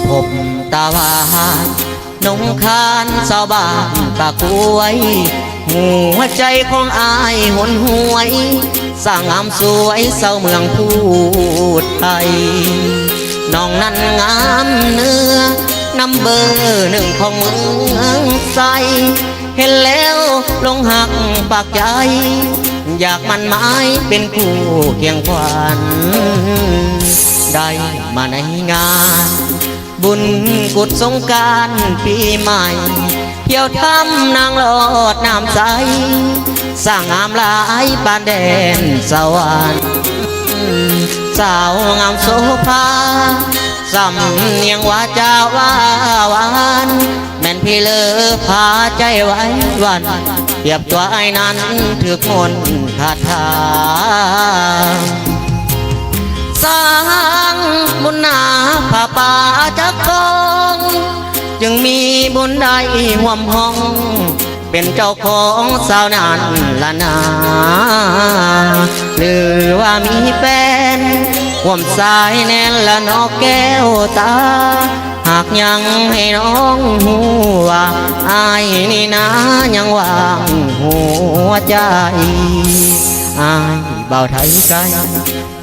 พบตาวานงคานสาวบ้านปากกวยหัวใจของอายหนหวยสร้างงามสวยเศร้าเมืองพูดไทยน้องนั้นงามเนื้อนำเบอร์หนึ่งของเมืองใสเห็นแล้วลงหักปากใจอยากมันไม้เป็นคู่เคียงขวัญได้มาในงานบุญกุศลสงกรานต์ปีใหม่เที่ยวทำนางลอดน้ำใสสร้างงามหลายปานแดนสวรรค์สาวงามโสภาสำเนียงวาจาว่าหวานแม่นพี่เลอพาใจไว้วันเปรียบตัวไอ้นั้นถือมนคาถาสร้างบุญนาผ้าป่าจักกองจึงมีบุญได้ห่วมห้องเป็นเจ้าของสาวนั้นละนาหรือว่ามีแฟนห่วมสายแน่นละนอกแก้วตาหากยังให้น้องหัวอายนี่นะยังวางหัวใจอายเบาไทยไกล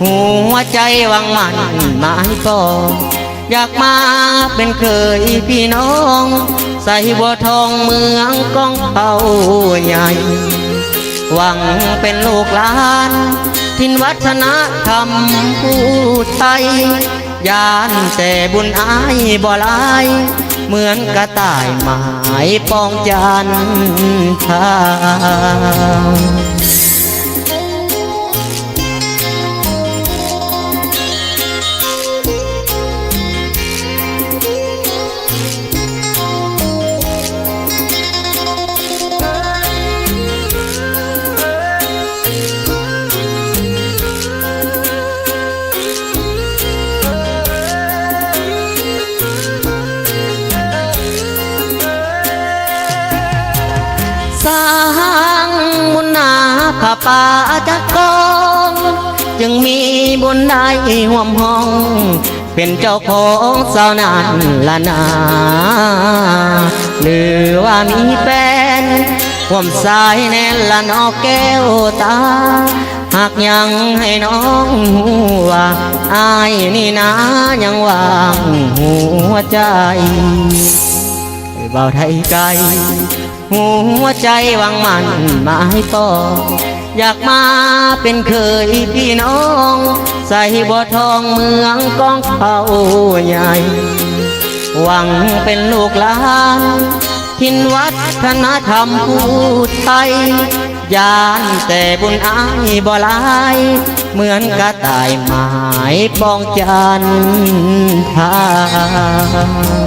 หัวใจวังมันหมายปองอยากมาเป็นเคยพี่น้องใส่บัวทองเมืองกองเขาใหญ่หวังเป็นลูกหลานทินวัฒนธรรมผู้ไทยยานแต่บุญอายบ่ลายเหมือนกระต่ายหมายปองจันทราสร้างบุญนาผ้าป่าจักกองจึงมีบุญได้ห่วมห้องเป็นเจ้าของสาวนั้นละนาหรือว่ามีแฟนห่วมสายแน่นละนอกแก้วตาหากยังให้น้องหัวอายนี่นะยังวางหัวใจเบาไทยไกลหัวใจวังมันหมายปองอยากมาเป็นเคยพี่น้องใส่บัวทองเมืองกองเขาใหญ่หวังเป็นลูกหลานทินวัฒนธรรมผู้ไทยยานแต่บุญอายบ่ลายเหมือนกระต่ายหมายปองจันทรา